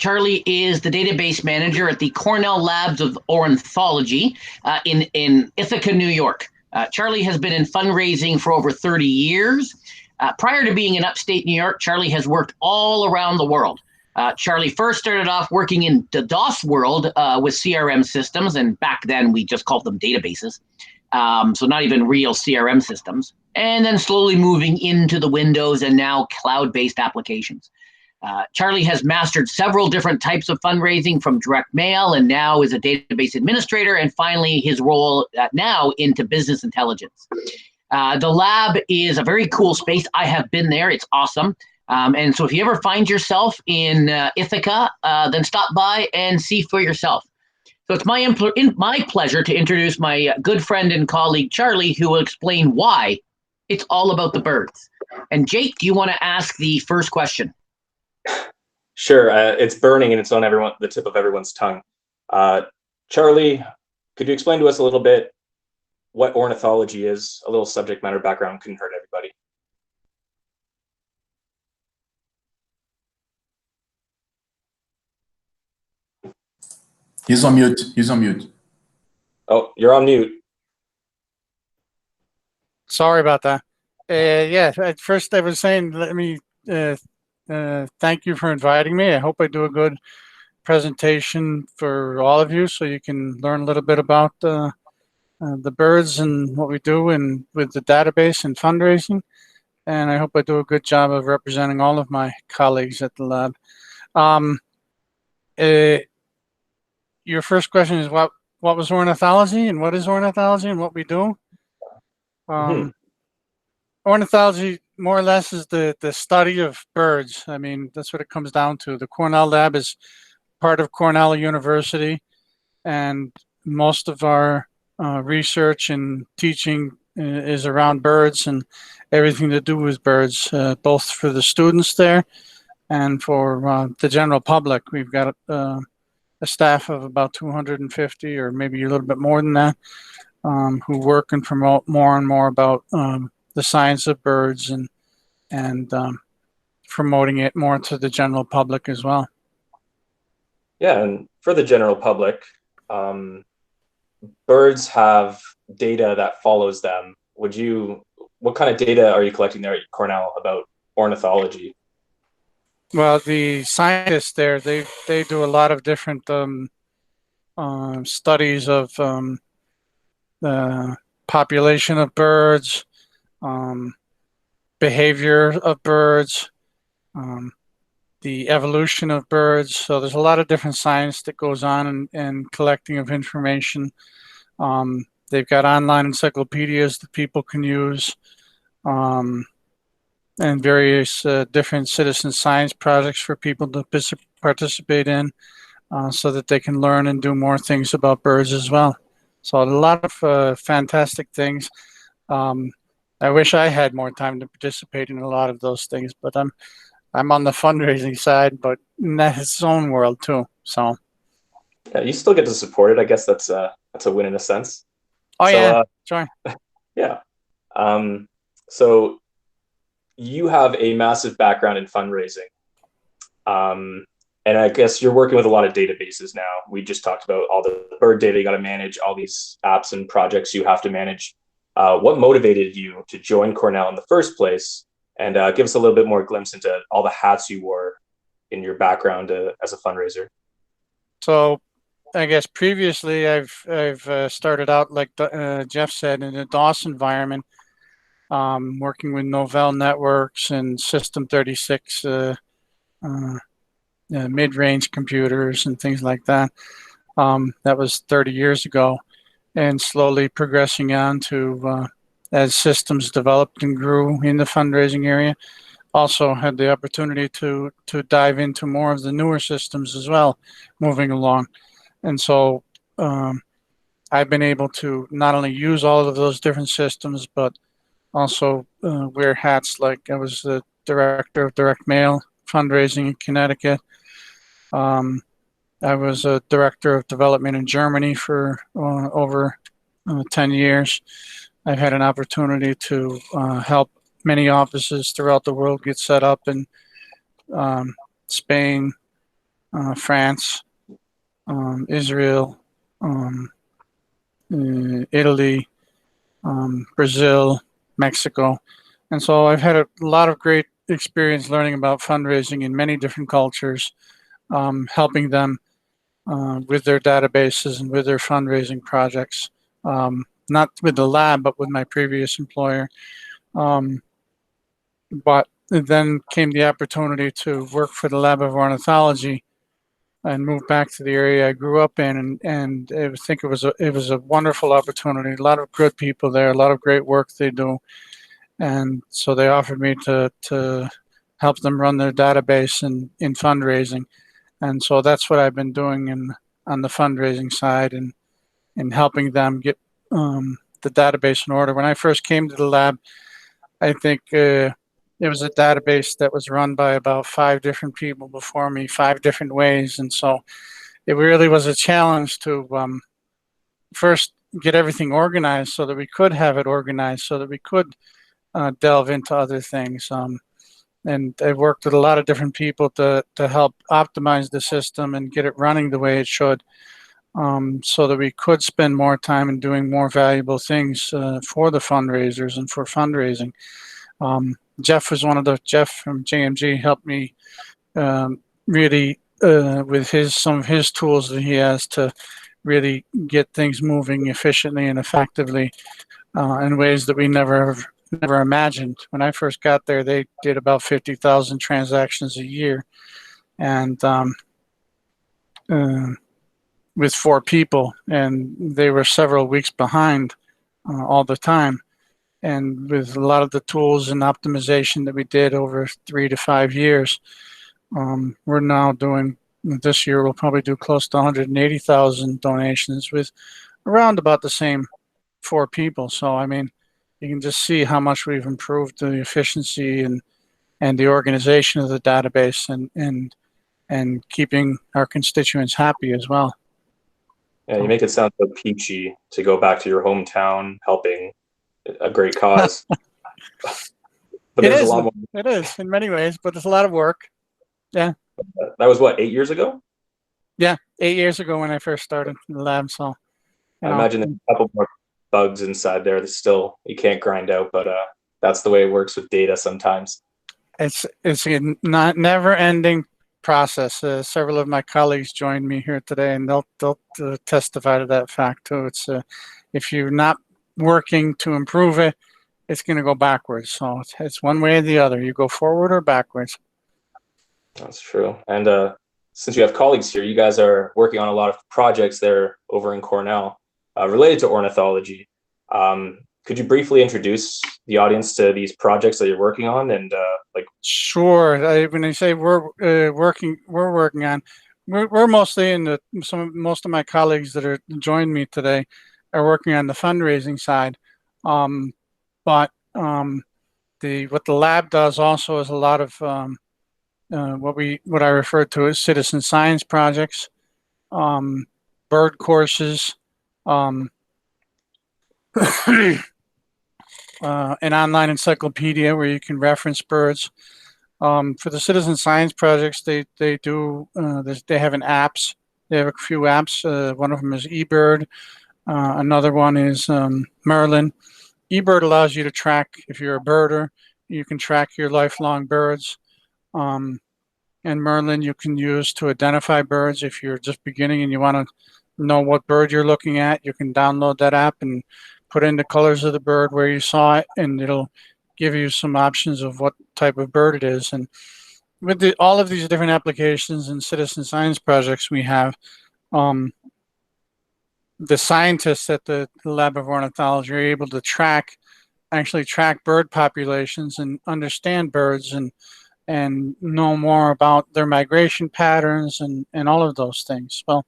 Charlie is the database manager at the Cornell Labs of Ornithology in Ithaca, New York. Charlie has been in fundraising for over 30 years. Prior to being in upstate New York, Charlie has worked all around the world. Charlie first started off working in the DOS world with CRM systems, and back then we just called them databases. So not even real CRM systems. And then slowly moving into the Windows and now cloud-based applications. Charlie has mastered several different types of fundraising, from direct mail, and now is a database administrator, and finally his role now into business intelligence. The lab is a very cool space. I have been there. It's awesome. And so if you ever find yourself in Ithaca, then stop by and see for yourself. So it's my pleasure to introduce my good friend and colleague, Charlie, who will explain why it's all about the birds. And Jake, do you want to ask the first question? Sure. It's burning and it's on the tip of everyone's tongue. Charlie, could you explain to us a little bit what ornithology is? A little subject matter background couldn't hurt everybody. He's on mute. He's on mute. Oh, you're on mute. Sorry about that. Yeah, at first I was saying, let me thank you for inviting me. I hope I do a good presentation for all of you so you can learn a little bit about the birds and what we do and with the database and fundraising. And I hope I do a good job of representing all of my colleagues at the lab. Your first question is what was ornithology and what is ornithology and what we do? Ornithology more or less is the study of birds. I mean, that's what it comes down to. The Cornell lab is part of Cornell University, and most of our research and teaching is around birds and everything to do with birds, both for the students there and for the general public. We've got a staff of about 250 or maybe a little bit more than that, who work and promote more and more about the science of birds and promoting it more to the general public as well. Yeah, and for the general public, birds have data that follows them. What kind of data are you collecting there at Cornell about ornithology? Well, the scientists there, they do a lot of different studies of the population of birds, behavior of birds, the evolution of birds. So there's a lot of different science that goes on and collecting of information. They've got online encyclopedias that people can use, and various different citizen science projects for people to participate in, so that they can learn and do more things about birds as well. So a lot of fantastic things. I wish I had more time to participate in a lot of those things, but I'm on the fundraising side, but that's its own world too. So yeah, you still get to support it. I guess that's a win in a sense. Oh, so, yeah, sure. Yeah. So you have a massive background in fundraising. And I guess you're working with a lot of databases now. We just talked about all the bird data you got to manage, all these apps and projects you have to manage. What motivated you to join Cornell in the first place? And give us a little bit more glimpse into all the hats you wore in your background as a fundraiser. So I guess previously I've started out, like Jeff said, in a DOS environment, working with Novell networks and System 36 mid-range computers and things like that. That was 30 years ago, and slowly progressing on to as systems developed and grew in the fundraising area. Also had the opportunity to dive into more of the newer systems as well, moving along. And so I've been able to not only use all of those different systems, but also wear hats like I was the director of direct mail fundraising in Connecticut. I was a director of development in Germany for over 10 years. I've had an opportunity to help many offices throughout the world get set up in Spain, France, Israel, Italy, Brazil, Mexico. And so I've had a lot of great experience learning about fundraising in many different cultures, helping them with their databases and with their fundraising projects. Not with the lab, but with my previous employer. But then came the opportunity to work for the Lab of Ornithology and move back to the area I grew up in, and I think it was a wonderful opportunity. A lot of good people there, a lot of great work they do, and so they offered me to help them run their database in fundraising, and so that's what I've been doing on the fundraising side and helping them get the database in order. When I first came to the lab, I think it was a database that was run by about 5 different people before me, 5 different ways. And so it really was a challenge to first get everything organized so that we could have it organized, so that we could delve into other things. And I worked with a lot of different people to help optimize the system and get it running the way it should, so that we could spend more time in doing more valuable things for the fundraisers and for fundraising. Jeff from JMG helped me really with some of his tools that he has to really get things moving efficiently and effectively in ways that we never imagined. When I first got there, they did about 50,000 transactions a year, and with 4 people, and they were several weeks behind all the time. And with a lot of the tools and optimization that we did over 3 to 5 years, we're now doing, this year we'll probably do close to 180,000 donations with around about the same 4 people. So, I mean, you can just see how much we've improved the efficiency and the organization of the database and keeping our constituents happy as well. Yeah, you make it sound so peachy to go back to your hometown helping a great cause. But there's a lot more. It is in many ways, but it's a lot of work. Yeah. That was what, 8 years ago? Yeah, 8 years ago when I first started in the lab. So I imagine there's a couple more bugs inside there that still you can't grind out, but that's the way it works with data sometimes. It's a never-ending process. Several of my colleagues joined me here today, and they'll testify to that fact too. It's if you're not working to improve it, it's going to go backwards. So it's one way or the other. You go forward or backwards. That's true. And since you have colleagues here, you guys are working on a lot of projects there over in Cornell related to ornithology. Could you briefly introduce the audience to these projects that you're working on and like? Sure. When I say we're working on, we're mostly most of my colleagues that are joined me today are working on the fundraising side, but what the lab does also is a lot of what I refer to as citizen science projects, bird courses, an online encyclopedia where you can reference birds. For the citizen science projects, they have apps. They have a few apps. One of them is EBird. Another one is Merlin. EBird allows you to track, if you're a birder, you can track your lifelong birds. And Merlin you can use to identify birds. If you're just beginning and you want to know what bird you're looking at, you can download that app and put in the colors of the bird where you saw it, and it'll give you some options of what type of bird it is. And with all of these different applications and citizen science projects we have, the scientists at the Lab of Ornithology are able to actually track bird populations and understand birds and know more about their migration patterns and all of those things. Well,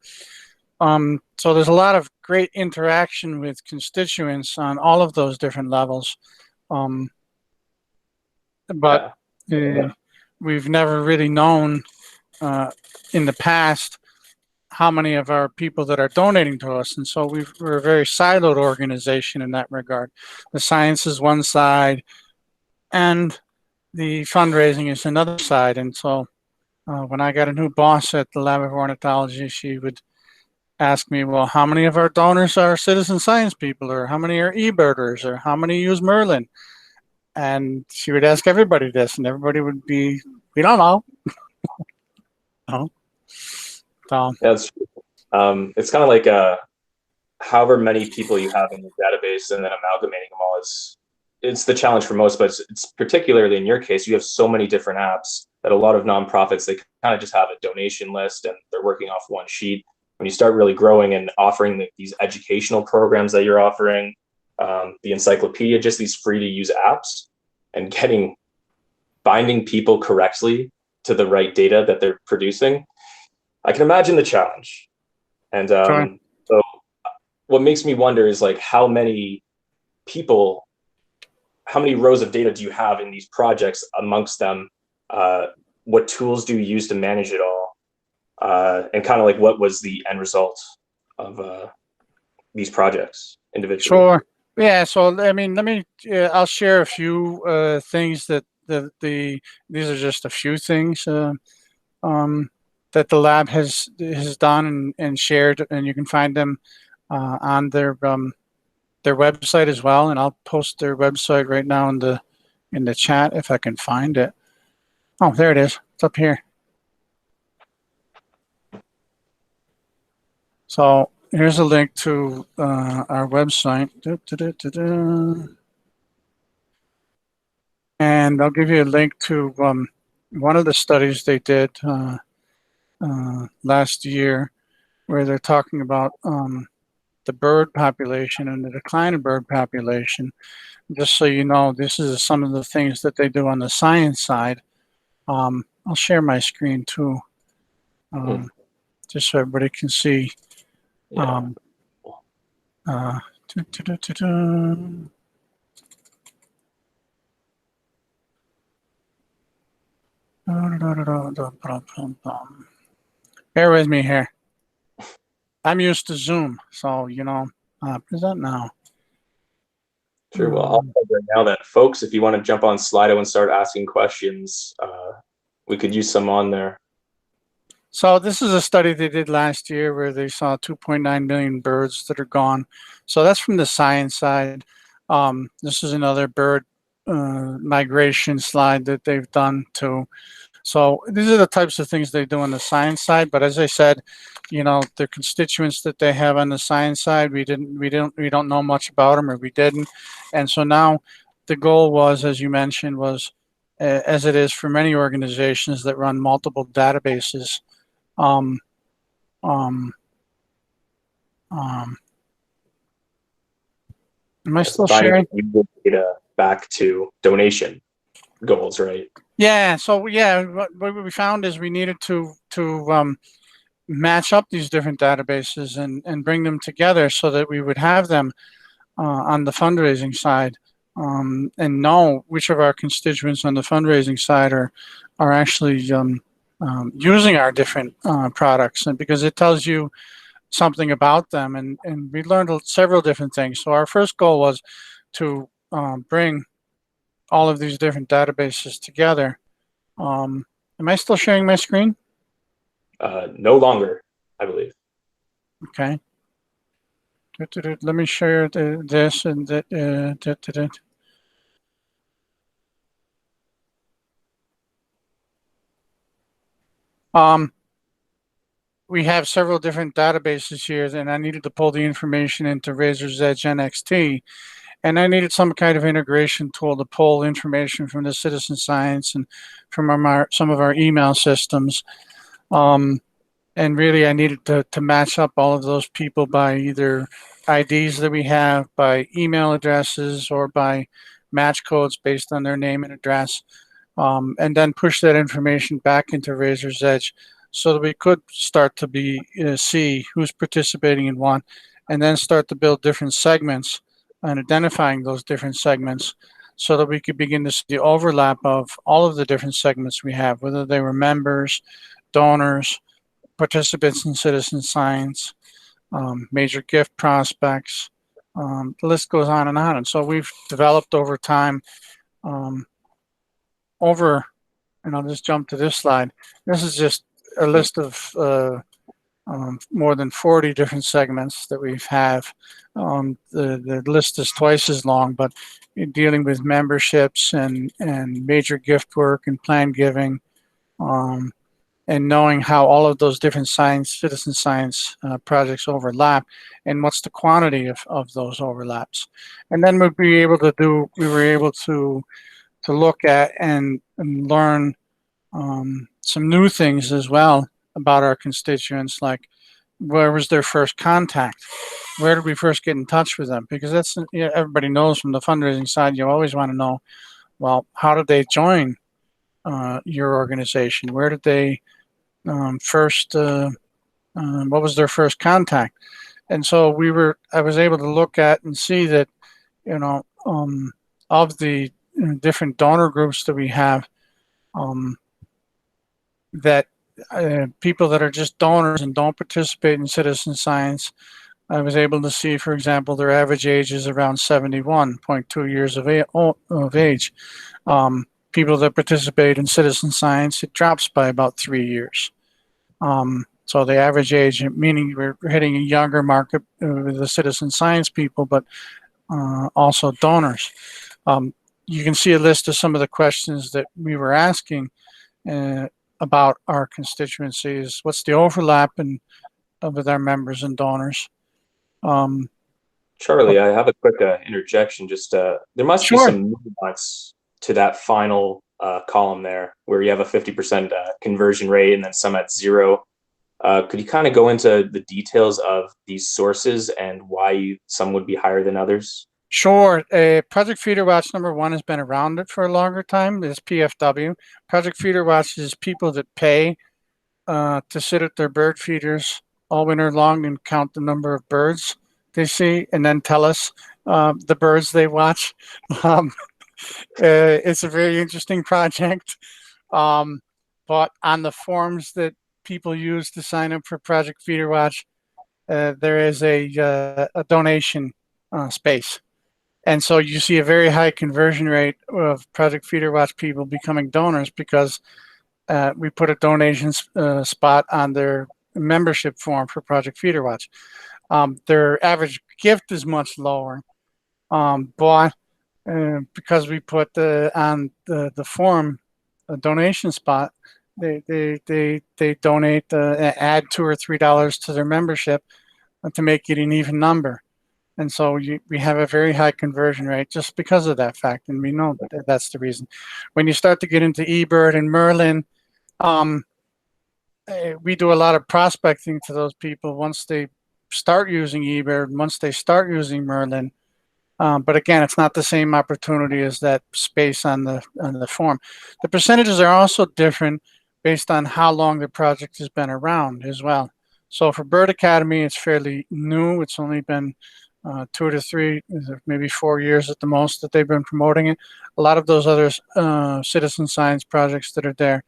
so there's a lot of great interaction with constituents on all of those different levels. But we've never really known in the past how many of our people that are donating to us. And so we're a very siloed organization in that regard. The science is one side and the fundraising is another side. And so when I got a new boss at the Lab of Ornithology, she would ask me, well, how many of our donors are citizen science people, or how many are eBirders, or how many use Merlin? And she would ask everybody this, and everybody would be, we don't know. No. So, Yeah, it's kind of like however many people you have in your database and then amalgamating them all is it's the challenge for most, but it's particularly in your case, you have so many different apps that a lot of nonprofits, they kind of just have a donation list and they're working off one sheet. When you start really growing and offering these educational programs that you're offering, the encyclopedia, just these free to use apps, and binding people correctly to the right data that they're producing, I can imagine the challenge. And sure. so what makes me wonder is like how many rows of data do you have in these projects amongst them? What tools do you use to manage it all? And kind of like what was the end result of these projects individually? Sure. Yeah. So, I mean, I'll share a few things that these are just a few things that the lab has done and shared, and you can find them on their website as well. And I'll post their website right now in the chat if I can find it. Oh, there it is. It's up here. So here's a link to our website. And I'll give you a link to one of the studies they did last year, where they're talking about the bird population and the decline of bird population. Just so you know, this is some of the things that they do on the science side. I'll share my screen too, just so everybody can see. Yeah. Bear with me here. I'm used to Zoom, so present now. Sure. Well, I'll tell you right now that folks, if you want to jump on Slido and start asking questions, we could use some on there. So this is a study they did last year where they saw 2.9 million birds that are gone. So that's from the science side. This is another bird migration slide that they've done too. So these are the types of things they do on the science side. But as I said, the constituents that they have on the science side, we don't know much about them, or we didn't. And so now the goal was, as you mentioned, was as it is for many organizations that run multiple databases. Am I still sharing? Data back to donation goals, right? Yeah. So yeah, what we found is we needed to match up these different databases and bring them together so that we would have them on the fundraising side, and know which of our constituents on the fundraising side are actually using our different products, and because it tells you something about them, and we learned several different things. So our first goal was to bring all of these different databases together. Am I still sharing my screen? No longer, I believe. Okay. Let me share this and that. We have several different databases here, and I needed to pull the information into Razor's Edge NXT, and I needed some kind of integration tool to pull information from the citizen science and from some of our email systems. And really, I needed to match up all of those people by either IDs that we have, by email addresses, or by match codes based on their name and address, and then push that information back into Razor's Edge so that we could start to see who's participating in what, and then start to build different segments and identifying those different segments so that we could begin to see the overlap of all of the different segments we have, whether they were members, donors, participants in citizen science, major gift prospects. The list goes on and on. And so we've developed over time over and I'll just jump to this slide. This is just a list of more than 40 different segments that we have. The list is twice as long, but dealing with memberships and major gift work and planned giving, and knowing how all of those different citizen science projects overlap, and what's the quantity of those overlaps. And then we were able to look at and learn some new things as well about our constituents, like where was their first contact? Where did we first get in touch with them? Because that's, everybody knows from the fundraising side, you always want to know, well, how did they join your organization? Where did they what was their first contact? And so I was able to look at and see that, of the different donor groups that we have, that people that are just donors and don't participate in citizen science, I was able to see, for example, their average age is around 71.2 years of age. People that participate in citizen science, it drops by about 3 years. So the average age, meaning we're hitting a younger market with the citizen science people, but also donors. You can see a list of some of the questions that we were asking about our constituencies. What's the overlap with our members and donors? Charlie, I have a quick interjection. Just there must be some nuance to that final column there, where you have a 50% conversion rate and then some at 0. Could you kind of go into the details of these sources and why some would be higher than others? Sure. Project Feeder Watch #1 has been around for a longer time. It's PFW. Project Feeder Watch is people that pay to sit at their bird feeders all winter long and count the number of birds they see, and then tell us the birds they watch. It's a very interesting project. But on the forms that people use to sign up for Project Feeder Watch, there is a donation space. And so you see a very high conversion rate of Project Feeder Watch people becoming donors because we put a donation spot on their membership form for Project Feeder Watch. Their average gift is much lower, but because we put on the form a donation spot, they donate, add $2 or $3 to their membership to make it an even number. And so we have a very high conversion rate just because of that fact, and we know that's the reason. When you start to get into eBird and Merlin, we do a lot of prospecting to those people once they start using eBird, once they start using Merlin. But again, it's not the same opportunity as that space on the form. The percentages are also different based on how long the project has been around as well. So for Bird Academy, it's fairly new. It's only been 2 to 3, maybe 4 years at the most that they've been promoting it. A lot of those other citizen science projects that are there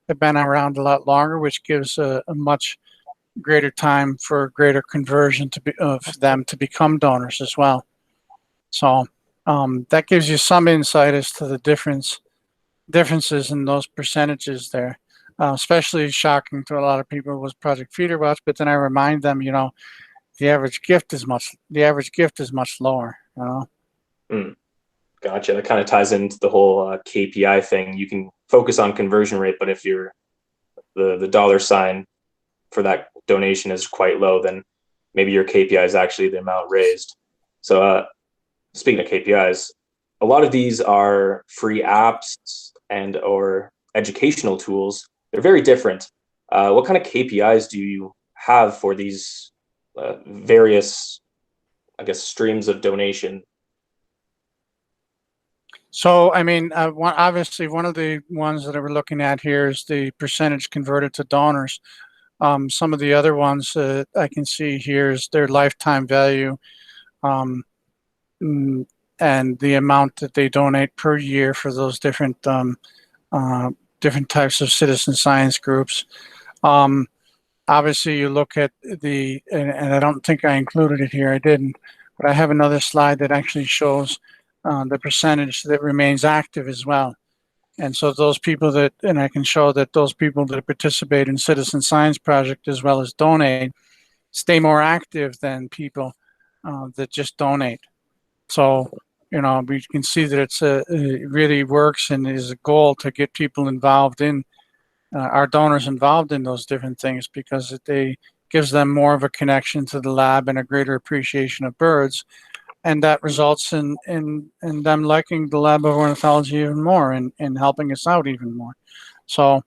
have been around a lot longer, which gives a much greater time for greater conversion of them to become donors as well. So that gives you some insight as to the differences in those percentages there. Especially shocking to a lot of people was Project Feeder Watch, but then I remind them, the average gift is much lower. Gotcha. That kind of ties into the whole KPI thing. You can focus on conversion rate, but if the dollar sign for that donation is quite low, then maybe your KPI is actually the amount raised. So speaking of KPIs, a lot of these are free apps and or educational tools. They're very different. What kind of KPIs do you have for these various, I guess, streams of donation? So, I mean, obviously, one of the ones that we're looking at here is the percentage converted to donors. Some of the other ones I can see here is their lifetime value and the amount that they donate per year for those different types of citizen science groups. Obviously, you look at and I don't think I included it here, I didn't, but I have another slide that actually shows the percentage that remains active as well. And so those people that, and I can show that those people that participate in citizen science project as well as donate stay more active than people that just donate. So, we can see that it really works and is a goal to get people involved in, our donors involved in those different things, because it gives them more of a connection to the lab and a greater appreciation of birds. And that results in them liking the Lab of Ornithology even more and helping us out even more. So,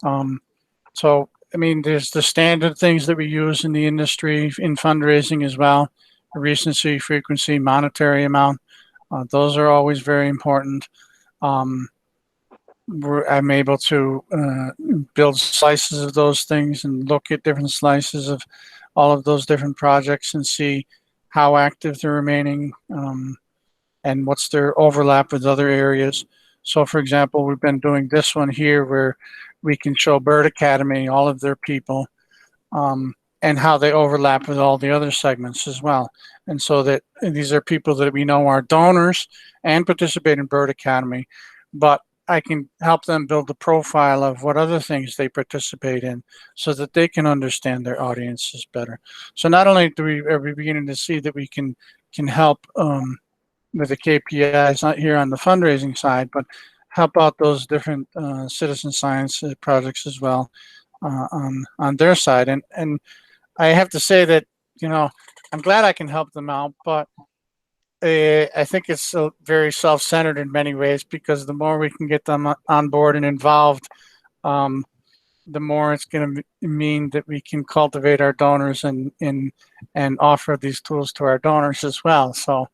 there's the standard things that we use in the industry in fundraising as well: recency, frequency, monetary amount. Those are always very important. I'm able to build slices of those things and look at different slices of all of those different projects and see how active they're remaining, and what's their overlap with other areas. So, for example, we've been doing this one here where we can show Bird Academy, all of their people, and how they overlap with all the other segments as well. And so that these are people that we know are donors and participate in Bird Academy, but I can help them build a profile of what other things they participate in so that they can understand their audiences better. So not only are we beginning to see that we can help with the KPIs, not here on the fundraising side, but help out those different citizen science projects as well on their side. And I have to say that, I'm glad I can help them out, but I think it's very self-centered in many ways, because the more we can get them on board and involved, the more it's going to mean that we can cultivate our donors and offer these tools to our donors as well. So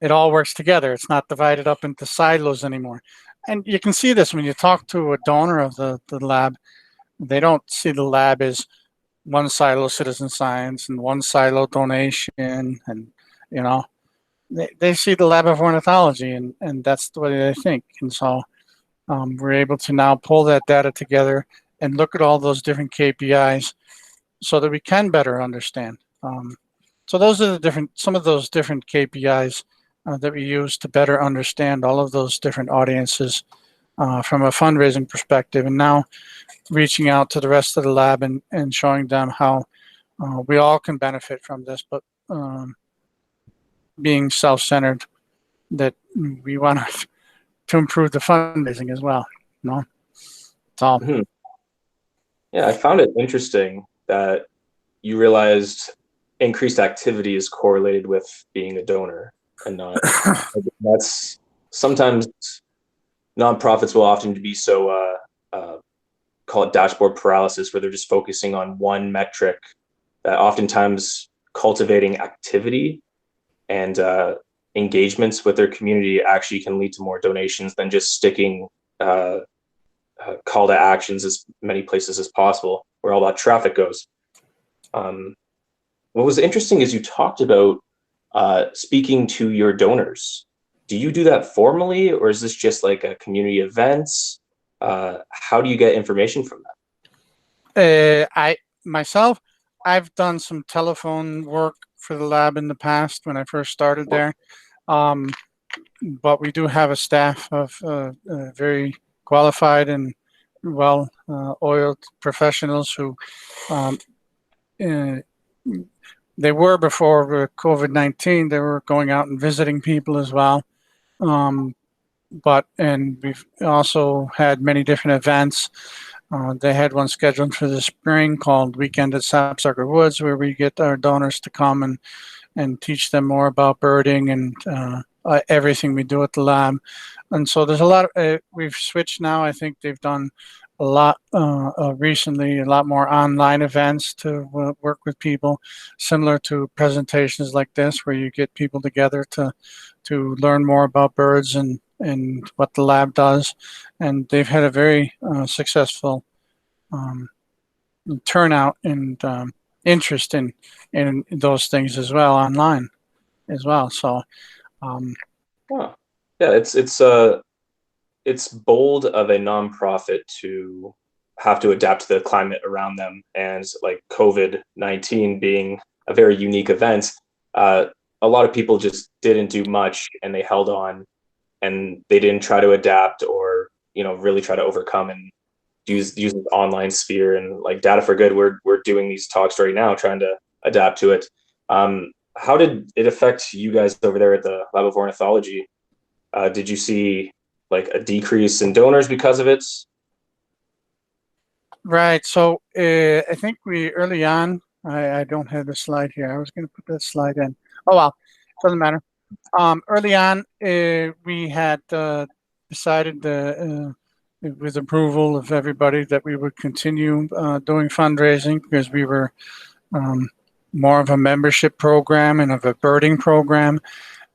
it all works together. It's not divided up into silos anymore. And you can see this when you talk to a donor of the lab. They don't see the lab as one silo citizen science and one silo donation, and they see the Lab of Ornithology, and that's the way they think. And so we're able to now pull that data together and look at all those different KPIs so that we can better understand. So those are some of those different KPIs that we use to better understand all of those different audiences from a fundraising perspective, and now reaching out to the rest of the lab and showing them how we all can benefit from this, but being self-centered, that we want to improve the fundraising as well. So. Mm-hmm. Yeah, I found it interesting that you realized increased activity is correlated with being a donor and not. That's sometimes nonprofits will often be so call it dashboard paralysis, where they're just focusing on one metric, that oftentimes cultivating activity and engagements with their community actually can lead to more donations than just sticking call to actions as many places as possible where all that traffic goes. What was interesting is you talked about speaking to your donors. Do you do that formally, or is this just like a community events? How do you get information from that? I've done some telephone work for the lab in the past when I first started there. But we do have a staff of very qualified and well-oiled professionals who they were, before COVID-19, they were going out and visiting people as well. And we've also had many different events. They had one scheduled for the spring called Weekend at Sapsucker Woods, where we get our donors to come and teach them more about birding and everything we do at the lab. And so there's a lot of, we've switched now. I think they've done a lot recently, a lot more online events to work with people, similar to presentations like this, where you get people together to learn more about birds and what the lab does. And they've had a very successful turnout and interest in those things as well, online as well. So yeah, it's bold of a nonprofit to have to adapt to the climate around them, and like COVID-19 being a very unique event, a lot of people just didn't do much, and they held on and they didn't try to adapt or, really try to overcome and use the online sphere. And like Data for Good, we're doing these talks right now, trying to adapt to it. How did it affect you guys over there at the Lab of Ornithology? Did you see like a decrease in donors because of it? Right. So I think we early on, I don't have the slide here. I was going to put that slide in. Oh, well, doesn't matter. Early on, we had decided with approval of everybody that we would continue doing fundraising, because we were more of a membership program and of a birding program.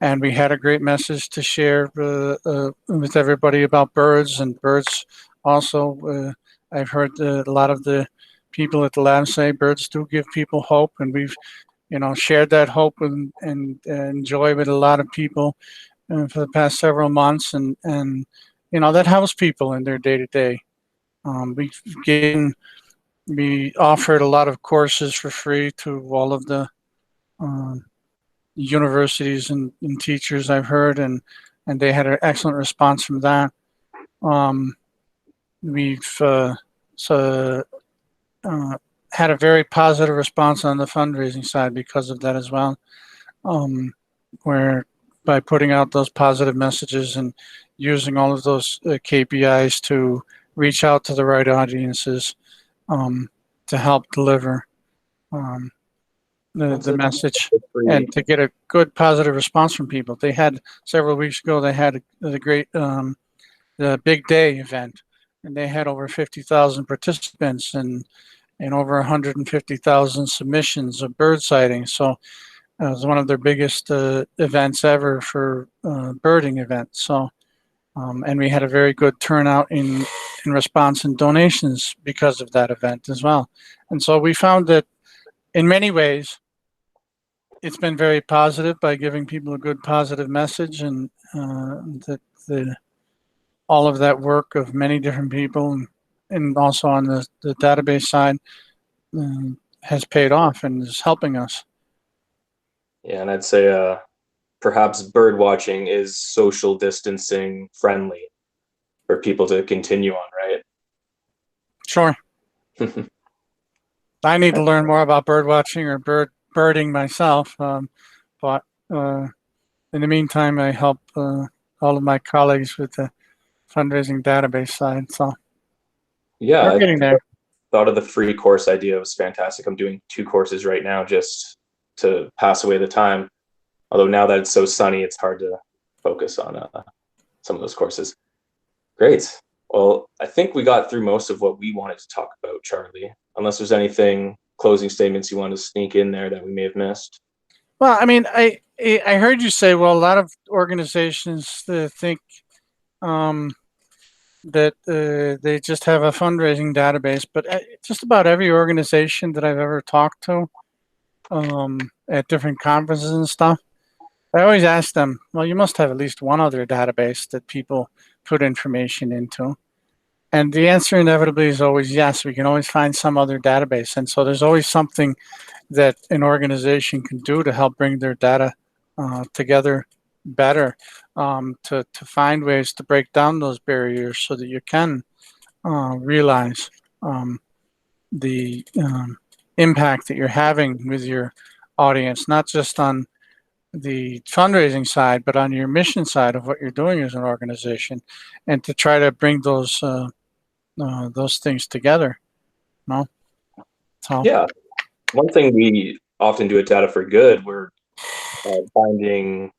And we had a great message to share with everybody about birds, and birds also. I've heard a lot of the people at the lab say birds do give people hope, and we've shared that hope and joy with a lot of people for the past several months, and that helps people in their day-to-day. We offered a lot of courses for free to all of the universities and teachers I've heard, and they had an excellent response from that. We've had a very positive response on the fundraising side because of that as well, where by putting out those positive messages and using all of those KPIs to reach out to the right audiences to help deliver the message and to get a good positive response from people. They had several weeks ago, they had the great the Big Day event, and they had over 50,000 participants and over 150,000 submissions of bird sightings. So it was one of their biggest events ever for birding events. So and we had a very good turnout in response and donations because of that event as well. And so we found that in many ways, it's been very positive by giving people a good positive message, and that all of that work of many different people and also on the database side has paid off and is helping us. Yeah, and I'd say perhaps bird watching is social distancing friendly for people to continue on, right? Sure. I need to learn more about bird watching or birding myself, but in the meantime, I help all of my colleagues with the fundraising database side. So yeah, we're getting there. Thought of the free course idea was fantastic. I'm doing 2 courses right now just to pass away the time. Although now that it's so sunny, it's hard to focus on some of those courses. Great. Well, I think we got through most of what we wanted to talk about, Charlie, unless there's anything, closing statements you want to sneak in there that we may have missed. Well, I mean, I heard you say, well, a lot of organizations think that they just have a fundraising database, but just about every organization that I've ever talked to at different conferences and stuff, I always ask them, well, you must have at least one other database that people put information into. And the answer inevitably is always yes, we can always find some other database. And so there's always something that an organization can do to help bring their data together better, to find ways to break down those barriers so that you can realize the impact that you're having with your audience, not just on the fundraising side, but on your mission side of what you're doing as an organization, and to try to bring those things together. No? So. Yeah. One thing we often do at Data for Good, we're finding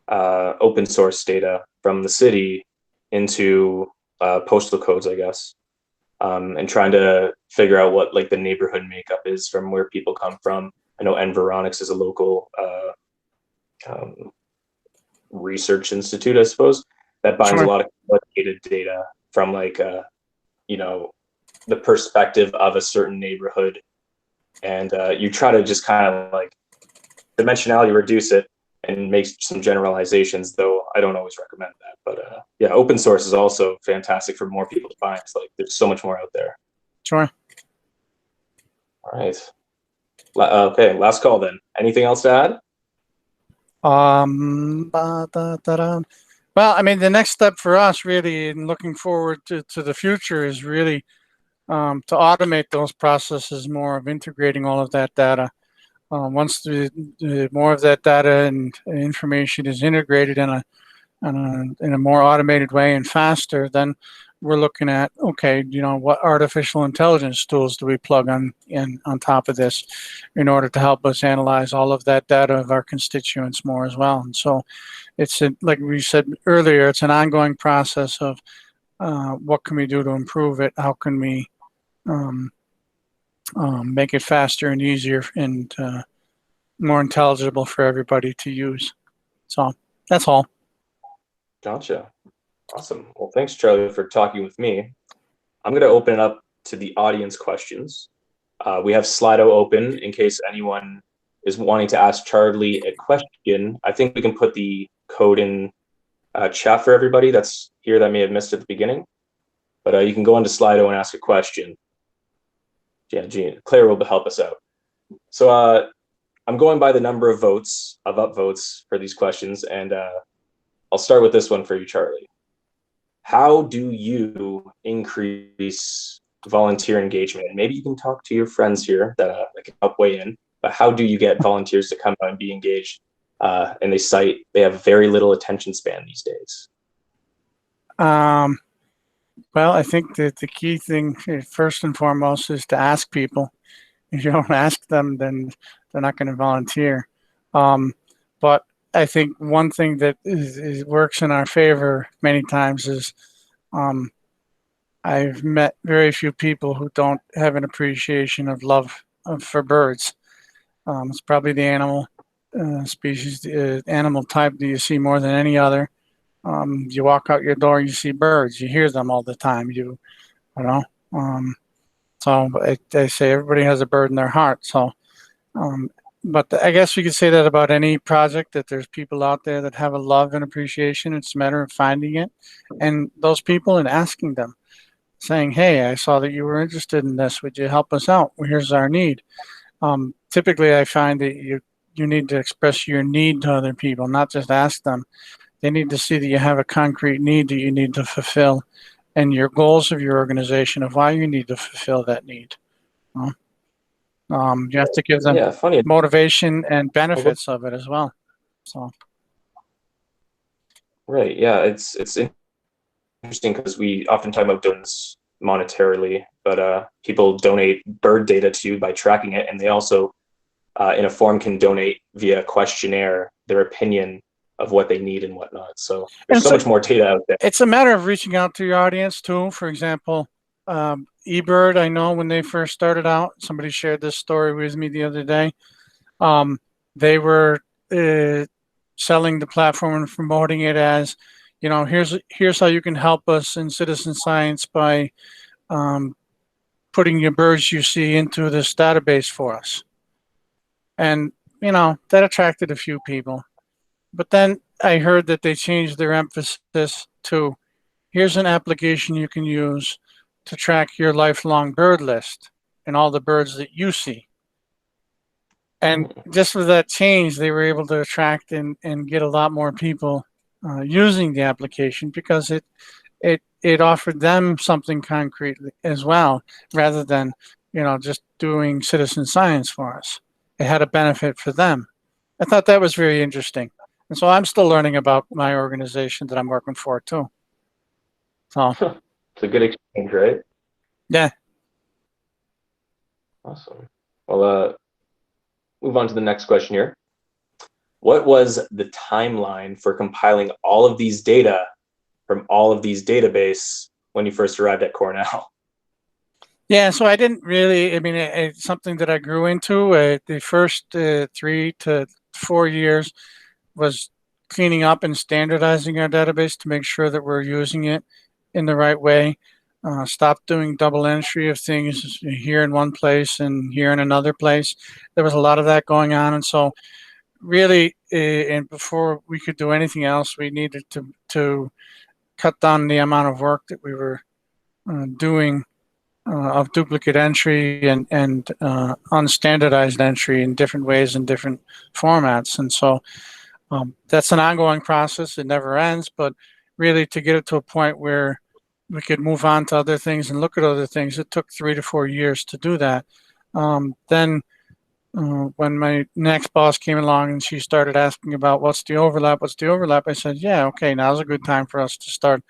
open source data from the city into postal codes, I guess, and trying to figure out what like the neighborhood makeup is from where people come from. I know Environics is a local research institute, I suppose, that binds a lot of qualitative data from like the perspective of a certain neighborhood, and you try to just kind of like dimensionality reduce it and make some generalizations, though I don't always recommend that. But yeah, open source is also fantastic for more people to find. It's like there's so much more out there. Sure. All right. Okay, last call then. Anything else to add? Well, I mean, the next step for us really in looking forward to the future is really to automate those processes more of integrating all of that data. Once the more of that data and information is integrated in a more automated way and faster, then we're looking at, okay, what artificial intelligence tools do we plug on top of this in order to help us analyze all of that data of our constituents more as well. And so like we said earlier, it's an ongoing process of what can we do to improve it? How can we make it faster and easier and more intelligible for everybody to use? So that's all. Gotcha. Awesome. Well, thanks, Charlie, for talking with me. I'm going to open it up to the audience questions. We have Slido open in case anyone is wanting to ask Charlie a question. I think we can put the code in chat for everybody that's here that may have missed at the beginning. But you can go into Slido and ask a question. Yeah, Claire will help us out. So I'm going by the number of votes, of upvotes for these questions, and I'll start with this one for you, Charlie. How do you increase volunteer engagement? And maybe you can talk to your friends here that can help weigh in, but how do you get volunteers to come out and be engaged? And they have very little attention span these days. Well, I think that the key thing, first and foremost, is to ask people. If you don't ask them, then they're not going to volunteer. But I think one thing that works in our favor many times is I've met very few people who don't have an appreciation of love for birds. It's probably the animal species, animal type that you see more than any other. You walk out your door, you see birds, you hear them all the time. So they say everybody has a bird in their heart. So, but I guess we could say that about any project, that there's people out there that have a love and appreciation. It's a matter of finding it, and those people, and asking them, saying, "Hey, I saw that you were interested in this. Would you help us out? Well, here's our need." Typically, I find that you need to express your need to other people, not just ask them. They need to see that you have a concrete need that you need to fulfill, and your goals of your organization of why you need to fulfill that need. You have to give them motivation and benefits of it as well. So, right, yeah, it's interesting because we often talk about donations monetarily, but people donate bird data to you by tracking it, and they also, in a form, can donate via questionnaire their opinion of what they need and whatnot. So there's so much more data out there. It's a matter of reaching out to your audience too. For example, EBird, I know when they first started out, somebody shared this story with me the other day. They were selling the platform and promoting it as, here's how you can help us in citizen science by putting your birds you see into this database for us. And, that attracted a few people. But then I heard that they changed their emphasis to, here's an application you can use to track your lifelong bird list and all the birds that you see. And just with that change, they were able to attract and get a lot more people using the application, because it offered them something concrete as well, rather than, just doing citizen science for us. It had a benefit for them. I thought that was very interesting. And so I'm still learning about my organization that I'm working for too. So it's a good exchange, right? Yeah. Awesome. Well, move on to the next question here. What was the timeline for compiling all of these data from all of these databases when you first arrived at Cornell? Yeah, so I didn't really, it's something that I grew into. The first 3 to 4 years was cleaning up and standardizing our database to make sure that we're using it in the right way. Stop doing double entry of things here in one place and here in another place. There was a lot of that going on. And so really, and before we could do anything else, we needed to cut down the amount of work that we were doing of duplicate entry and unstandardized entry in different ways and different formats. And so That's an ongoing process. It never ends, but really to get it to a point where we could move on to other things and look at other things, it took 3 to 4 years to do that. Then when my next boss came along and she started asking about what's the overlap, I said, yeah, okay, now's a good time for us to start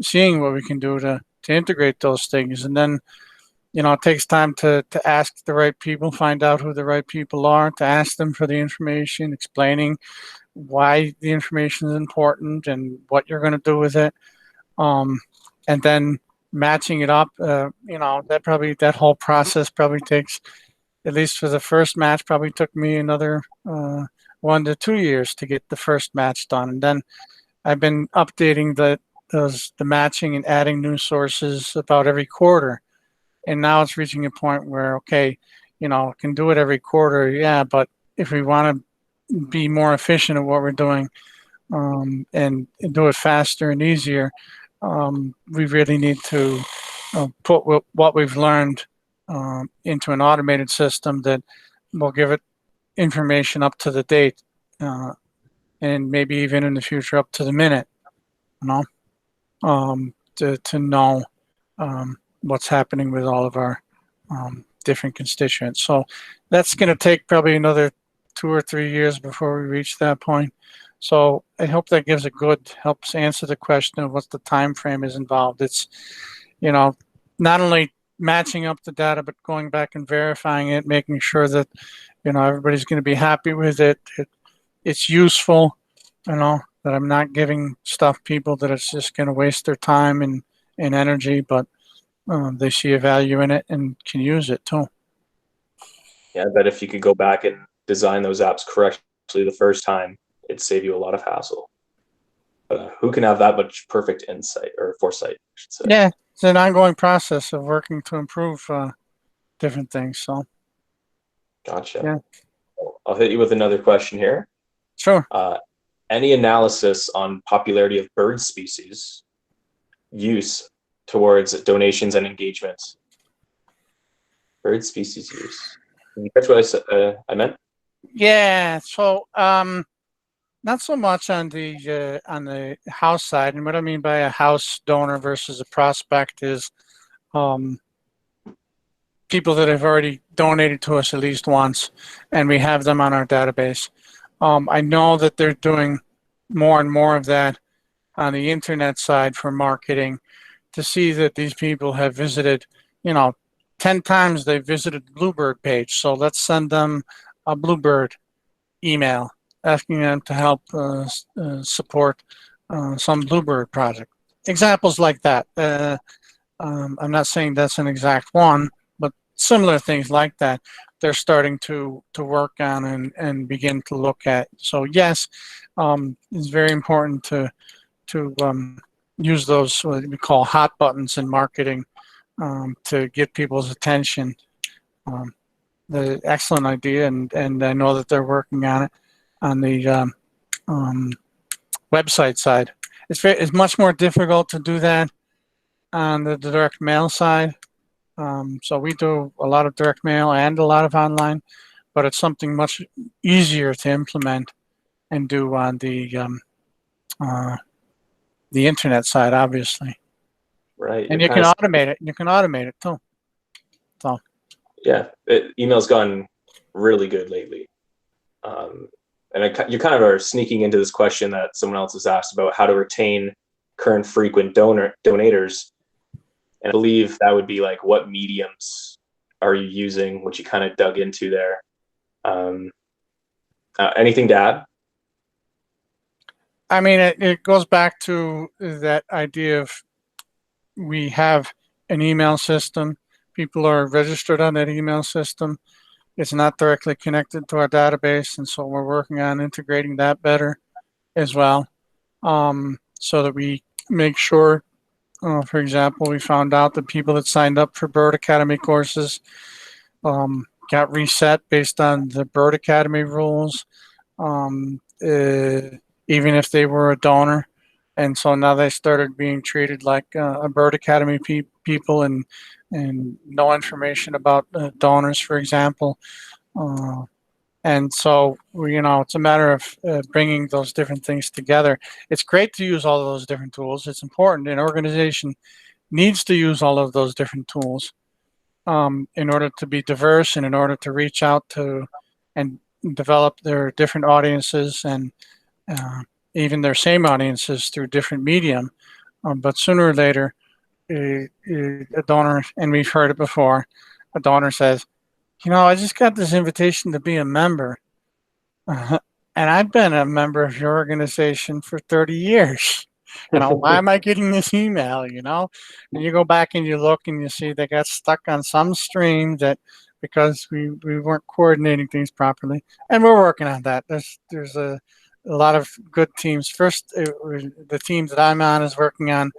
seeing what we can do to integrate those things. And then, it takes time to ask the right people, find out who the right people are, to ask them for the information, explaining why the information is important and what you're going to do with it. And then matching it up, that whole process probably takes, at least for the first match, probably took me another 1 to 2 years to get the first match done. And then I've been updating the matching and adding new sources about every quarter. And now it's reaching a point where, okay, can do it every quarter, yeah, but if we want to be more efficient at what we're doing and do it faster and easier, we really need to put what we've learned into an automated system that will give it information up to the date and maybe even in the future up to the minute, to know what's happening with all of our different constituents. So that's going to take probably another 2 or 3 years before we reach that point. So I hope that helps answer the question of what the time frame is involved. It's, not only matching up the data, but going back and verifying it, making sure that, everybody's going to be happy with it. It's useful, that I'm not giving stuff people that it's just going to waste their time and energy, but they see a value in it and can use it too. Yeah, I bet if you could go back and design those apps correctly the first time, it'd save you a lot of hassle. Who can have that much perfect insight or foresight, I should say? Yeah, it's an ongoing process of working to improve different things. So, gotcha. Yeah. I'll hit you with another question here. Sure. Any analysis on popularity of bird species use towards donations and engagement? Bird species use. Can you catch what I meant? Yeah. So, not so much on the house side, and what I mean by a house donor versus a prospect is people that have already donated to us at least once, and we have them on our database. I know that they're doing more and more of that on the internet side for marketing, to see that these people have visited, 10 times they've visited the Bluebird page. So let's send them a Bluebird email asking them to help support some Bluebird project. Examples like that. I'm not saying that's an exact one, but similar things like that they're starting to work on and begin to look at. So yes, it's very important to use those, what we call hot buttons in marketing, to get people's attention. The excellent idea, and I know that they're working on it on the website side. It's much more difficult to do that on the direct mail side. So we do a lot of direct mail and a lot of online, but it's something much easier to implement and do on the internet side, obviously. Right. And you can automate it. You can automate it too. So. Yeah, email's gone really good lately. And you kind of are sneaking into this question that someone else has asked about how to retain current frequent donators. And I believe that would be like, what mediums are you using, which you kind of dug into there. Anything to add? I mean, it goes back to that idea of we have an email system. People are registered on that email system. It's not directly connected to our database, and so we're working on integrating that better as well, so that we make sure, for example, we found out that people that signed up for Bird Academy courses got reset based on the Bird Academy rules, even if they were a donor. And so now they started being treated like a Bird Academy people, and no information about donors, for example. And so, it's a matter of bringing those different things together. It's great to use all of those different tools. It's important. An organization needs to use all of those different tools in order to be diverse and in order to reach out to and develop their different audiences and even their same audiences through different medium. But sooner or later, a donor, and we've heard it before, a donor says, I just got this invitation to be a member. And I've been a member of your organization for 30 years. Why am I getting this email, And you go back and you look and you see they got stuck on some stream that because we weren't coordinating things properly. And we're working on that. There's a lot of good teams. First, the team that I'm on is working on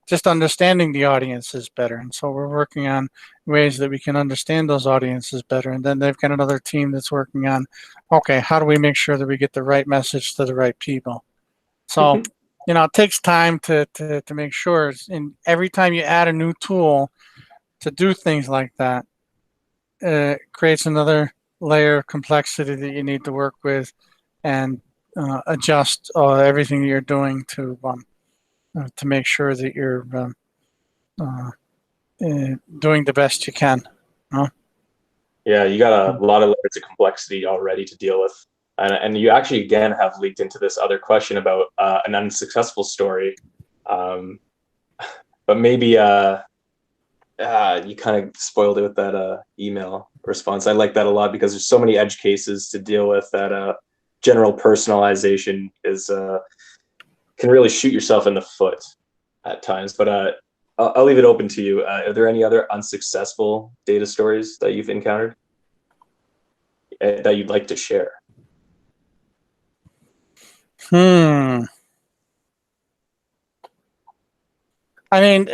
just understanding the audiences better. And so we're working on ways that we can understand those audiences better. And then they've got another team that's working on, okay, how do we make sure that we get the right message to the right people? So, it takes time to make sure. And every time you add a new tool to do things like that, it creates another layer of complexity that you need to work with and adjust everything that you're doing to make sure that you're doing the best you can. Yeah, you got a lot of layers of complexity already to deal with. And you actually, again, have leaked into this other question about an unsuccessful story. But maybe you kind of spoiled it with that email response. I like that a lot because there's so many edge cases to deal with that general personalization can really shoot yourself in the foot at times. But I'll leave it open to you. Are there any other unsuccessful data stories that you've encountered that you'd like to share? I mean,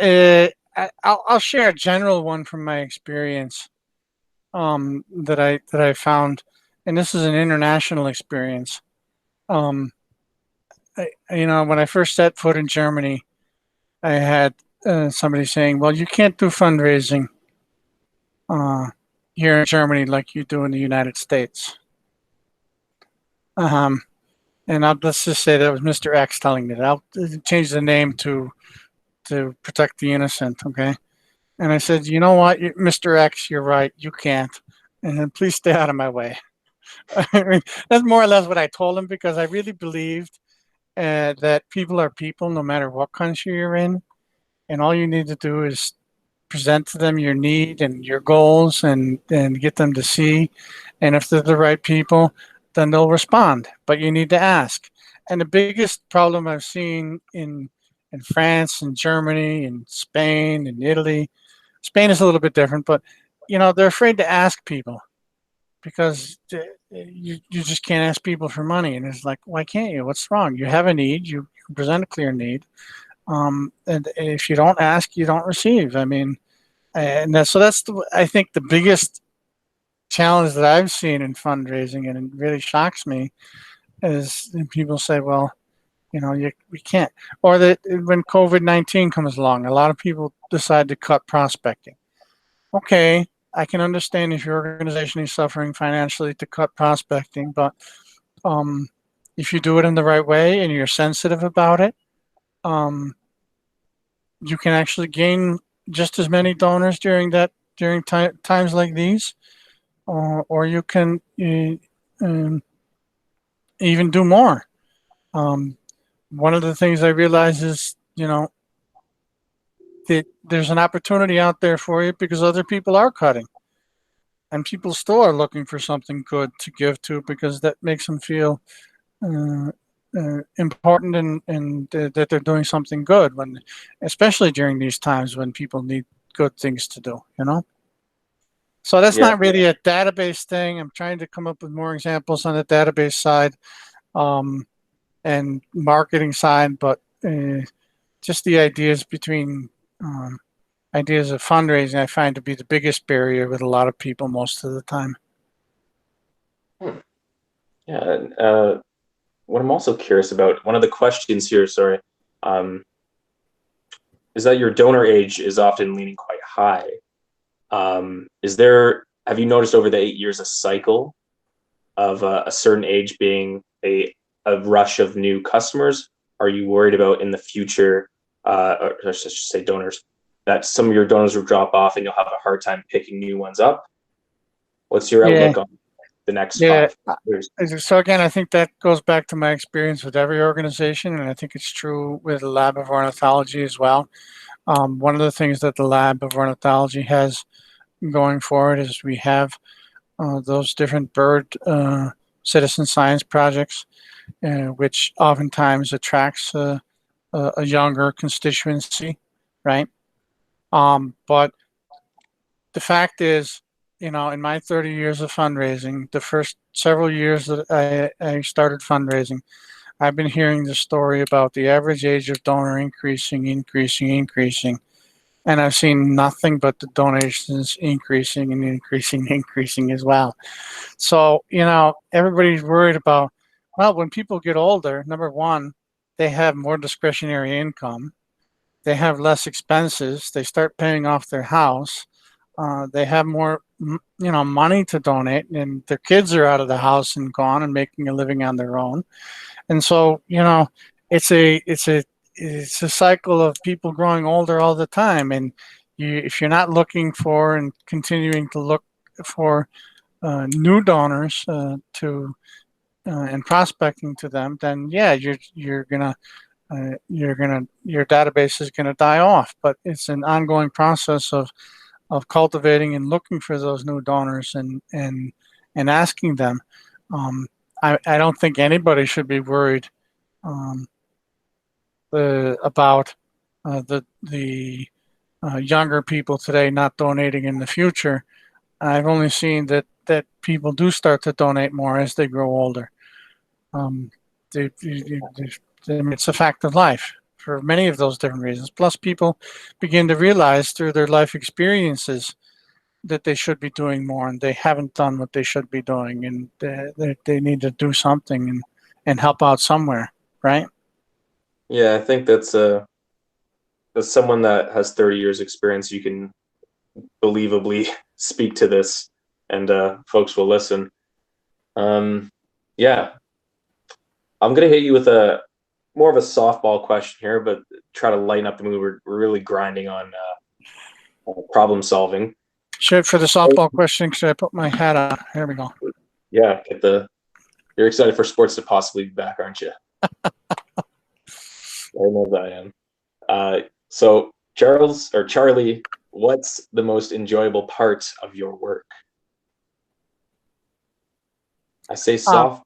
I'll share a general one from my experience that I found, and this is an international experience. When I first set foot in Germany, I had somebody saying, "Well, you can't do fundraising here in Germany like you do in the United States." And let's just say that was Mr. X telling me that. I'll change the name to protect the innocent, okay? And I said, you know what, Mr. X, you're right, you can't. And then please stay out of my way. I mean, that's more or less what I told him because I really believed that people are people no matter what country you're in. And all you need to do is present to them your need and your goals and get them to see. And if they're the right people, then they'll respond. But you need to ask. And the biggest problem I've seen in France and Germany and Spain and Italy, Spain is a little bit different, but they're afraid to ask people because you just can't ask people for money. And it's like, why can't you? What's wrong? You have a need. You present a clear need. And if you don't ask, you don't receive. I mean, and that's I think the biggest challenge that I've seen in fundraising, and it really shocks me, is people say, well, we can't. Or that when COVID-19 comes along, a lot of people decide to cut prospecting. Okay, I can understand if your organization is suffering financially to cut prospecting, but if you do it in the right way and you're sensitive about it, you can actually gain just as many donors during times like these, or you can even do more. One of the things I realize is, that there's an opportunity out there for you because other people are cutting, and people still are looking for something good to give to because that makes them feel important and that they're doing something good especially during these times when people need good things to do, So that's not really a database thing. I'm trying to come up with more examples on the database side and marketing side, but just the ideas between ideas of fundraising I find to be the biggest barrier with a lot of people most of the time. Yeah. What I'm also curious about, one of the questions here, sorry, is that your donor age is often leaning quite high. Have you noticed over the 8 years a cycle of a certain age being a rush of new customers? Are you worried about in the future, or I should say donors, that some of your donors will drop off and you'll have a hard time picking new ones up? What's your outlook on the next 5 years? So again, I think that goes back to my experience with every organization, and I think it's true with the Lab of Ornithology as well. One of the things that the Lab of Ornithology has going forward is we have those different bird citizen science projects, which oftentimes attracts a younger constituency, right? But the fact is, in my 30 years of fundraising, the first several years that I started fundraising, I've been hearing the story about the average age of donor increasing, and I've seen nothing but the donations increasing and increasing as well. So, everybody's worried about, well, when people get older, number one, they have more discretionary income. They have less expenses. They start paying off their house. They have more, money to donate, and their kids are out of the house and gone and making a living on their own. And so, it's a cycle of people growing older all the time. And if you're not looking for and continuing to look for new donors and prospecting to them, then your database is gonna die off. But it's an ongoing process of cultivating and looking for those new donors and asking them. I don't think anybody should be worried about the younger people today not donating in the future. I've only seen that people do start to donate more as they grow older. It's a fact of life for many of those different reasons. Plus, people begin to realize through their life experiences that they should be doing more, and they haven't done what they should be doing, and they need to do something and help out somewhere, right? Yeah, I think that's as someone that has 30 years experience, you can believably speak to this, and folks will listen. Yeah, I'm gonna hit you with a more of a softball question here, but try to lighten up the mood. We're really grinding on problem solving. For the softball question, should I put my hat on? Here we go. Yeah, you're excited for sports to possibly be back, aren't you? I know that I am. So Charlie, what's the most enjoyable part of your work? I say soft.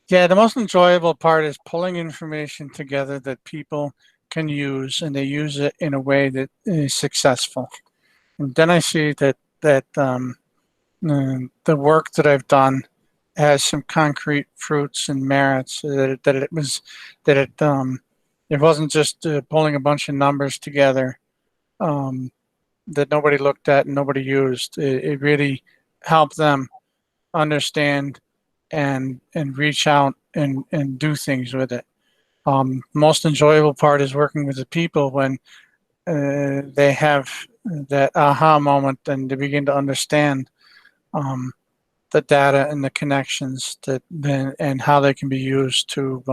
Yeah, the most enjoyable part is pulling information together that people can use, and they use it in a way that is successful. And then I see that the work that I've done has some concrete fruits and merits. It wasn't just pulling a bunch of numbers together that nobody looked at and nobody used. It really helped them understand and reach out and do things with it. Most enjoyable part is working with the people when they have that aha moment and they begin to understand the data and the connections and how they can be used to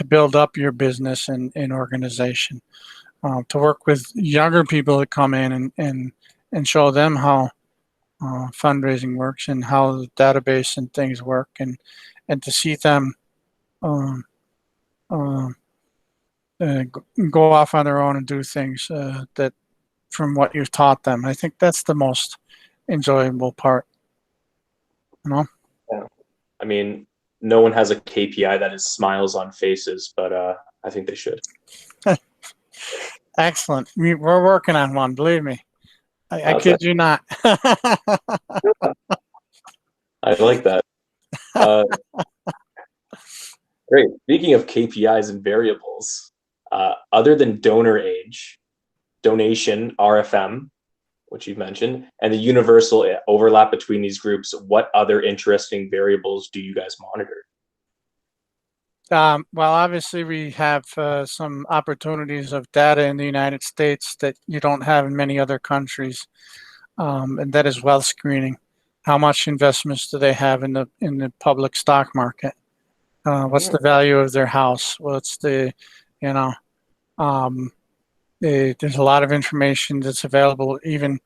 build up your business and organization. To work with younger people that come in and show them how fundraising works and how the database and things work, and to see them go off on their own and do things that from what you've taught them. I think that's the most enjoyable part. Yeah. I mean, no one has a KPI that is smiles on faces, but I think they should. Excellent. We're working on one, believe me. I kid you not. I like that. Great. Speaking of KPIs and variables, other than donor age, donation, RFM, which you've mentioned, and the universal overlap between these groups, what other interesting variables do you guys monitor? Well, obviously, we have some opportunities of data in the United States that you don't have in many other countries, and that is wealth screening. how much investments do they have in the public stock market? What's the value of their house? What's the, you know, there's a lot of information that's available even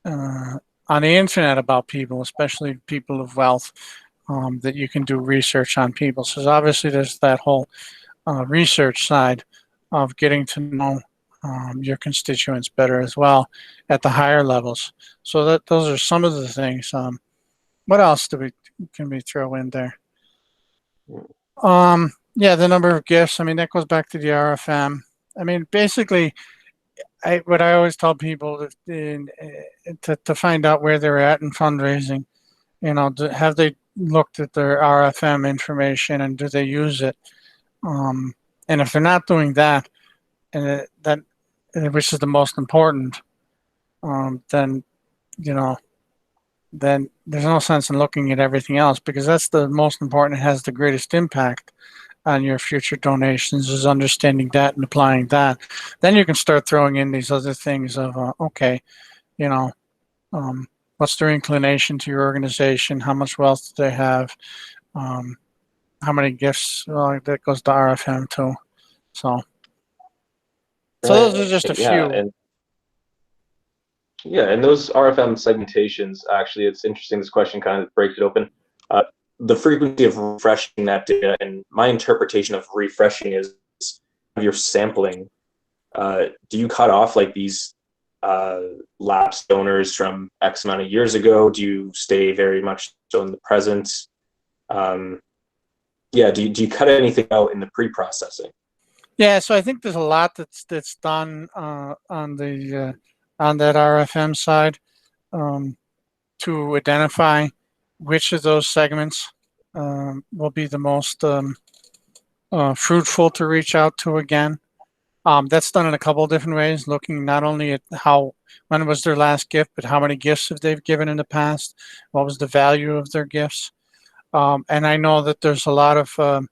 on the internet about people, especially people of wealth, that you can do research on people. So obviously there's that whole research side of getting to know your constituents better as well at the higher levels. So that those are some of the things. What else can we throw in there? Yeah, the number of gifts. I mean, that goes back to the RFM. I mean, basically, what I always tell people to find out where they're at in fundraising, you know, have they looked at their RFM information and do they use it? And if they're not doing that, and which is the most important, then, you know, then there's no sense in looking at everything else, because that's the most important. It has the greatest impact on your future donations, is understanding that and applying that. Then you can start throwing in these other things of, okay, you know, what's their inclination to your organization? How much wealth do they have? How many gifts? Well, that goes to RFM too. So those are just a few. And those RFM segmentations, actually, it's interesting. This question kind of breaks it open. The frequency of refreshing that data, and my interpretation of refreshing is your sampling. Do you cut off like these lapsed donors from X amount of years ago? Do you stay very much so in the present? Do you cut anything out in the pre-processing? Yeah, so I think there's a lot that's done on that RFM side to identify which of those segments will be the most fruitful to reach out to again. That's done in a couple of different ways, looking not only at when was their last gift, but how many gifts have they given in the past, what was the value of their gifts. And I know that there's a lot of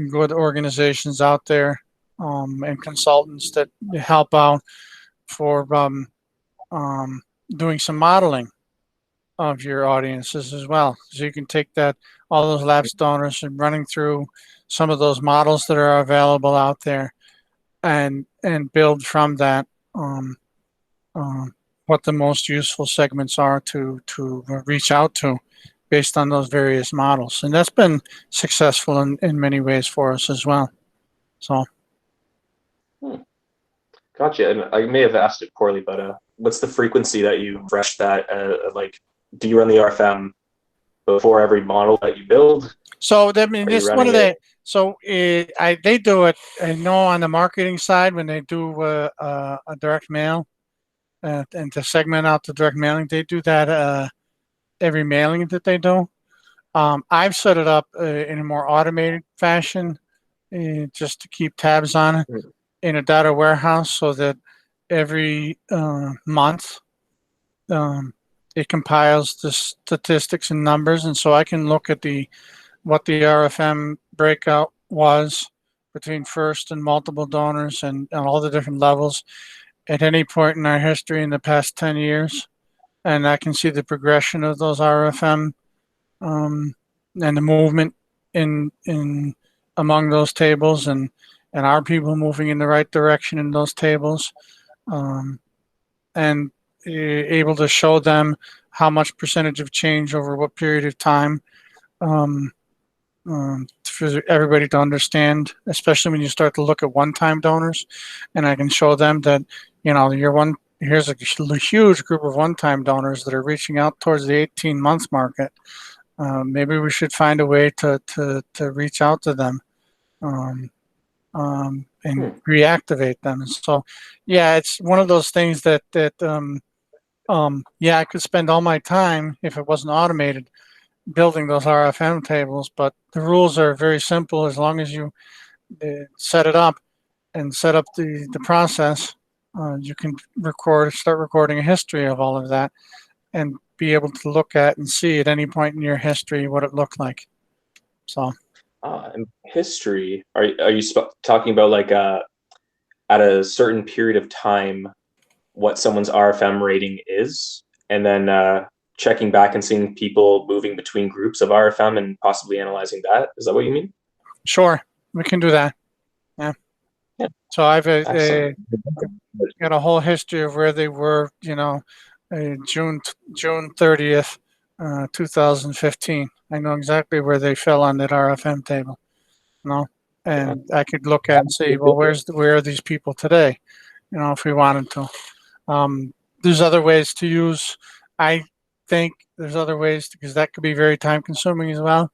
good organizations out there and consultants that help out for doing some modeling of your audiences as well. So you can take all those lapsed donors and running through some of those models that are available out there, and build from that what the most useful segments are to reach out to based on those various models. And that's been successful in many ways for us as well. So. Gotcha. And I may have asked it poorly, but what's the frequency that you refresh that? Like, do you run the RFM before every model that you build? So I mean, this one of the they do it. I know on the marketing side when they do a direct mail and to segment out the direct mailing, they do that every mailing that they do. I've set it up in a more automated fashion just to keep tabs on it in a data warehouse, so that every month it compiles the statistics and numbers, and so I can look at what the RFM breakout was between first and multiple donors and all the different levels at any point in our history in the past 10 years. And I can see the progression of those RFM and the movement in among those tables, and are people moving in the right direction in those tables, and able to show them how much percentage of change over what period of time, for everybody to understand, especially when you start to look at one-time donors. And I can show them that, you know, here's a huge group of one-time donors that are reaching out towards the 18-month market. Maybe we should find a way to reach out to them and reactivate them. And so, yeah, it's one of those things that I could spend all my time, if it wasn't automated, building those RFM tables. But the rules are very simple. As long as you set it up and set up the process, you can start recording a history of all of that, and be able to look at and see at any point in your history what it looked like. So. And history, are you talking about like at a certain period of time what someone's RFM rating is, and then checking back and seeing people moving between groups of RFM and possibly analyzing that. Is that what you mean? Sure, we can do that. Yeah. Yeah. So I've Excellent. got a whole history of where they were, June 30th, 2015. I know exactly where they fell on that RFM table, and I could look at and see, well, where are these people today, if we wanted to. There's other ways to use, I think there's other ways, because that could be very time consuming as well.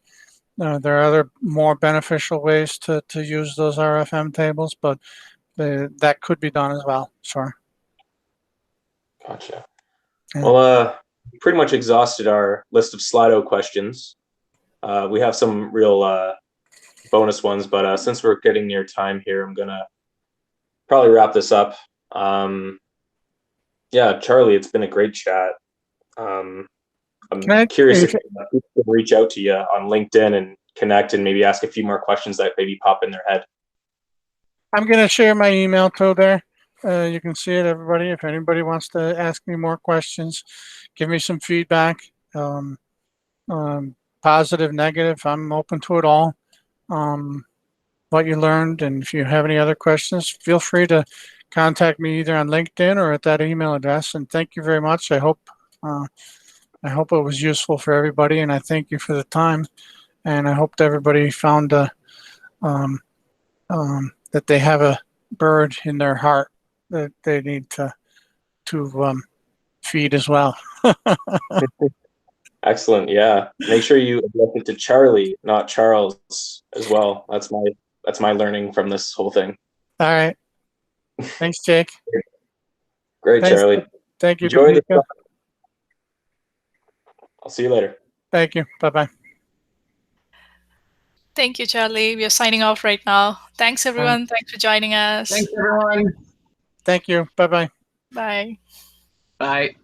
There are other more beneficial ways to use those RFM tables, but that could be done as well. Sure. Gotcha. Yeah. Well, pretty much exhausted our list of Slido questions. We have some real bonus ones, but since we're getting near time here, I'm gonna probably wrap this up. Yeah, Charlie, it's been a great chat. I'm curious if people can reach out to you on LinkedIn and connect and maybe ask a few more questions that maybe pop in their head. I'm going to share my email too there. You can see it, everybody. If anybody wants to ask me more questions, give me some feedback, positive, negative. I'm open to it all. What you learned, and if you have any other questions, feel free to contact me either on LinkedIn or at that email address. And thank you very much. I hope it was useful for everybody, and I thank you for the time. And I hope that everybody found that they have a bird in their heart that they need to feed as well. Excellent. Yeah. Make sure you address it to Charlie, not Charles, as well. That's my learning from this whole thing. All right. Thanks, Jake. Great, Thanks. Charlie. Thank you, Enjoy Deepika. I'll see you later. Thank you. Bye-bye. Thank you, Charlie. We are signing off right now. Thanks, everyone. Thanks for joining us. Thanks, everyone. Thank you. Bye-bye. Bye. Bye.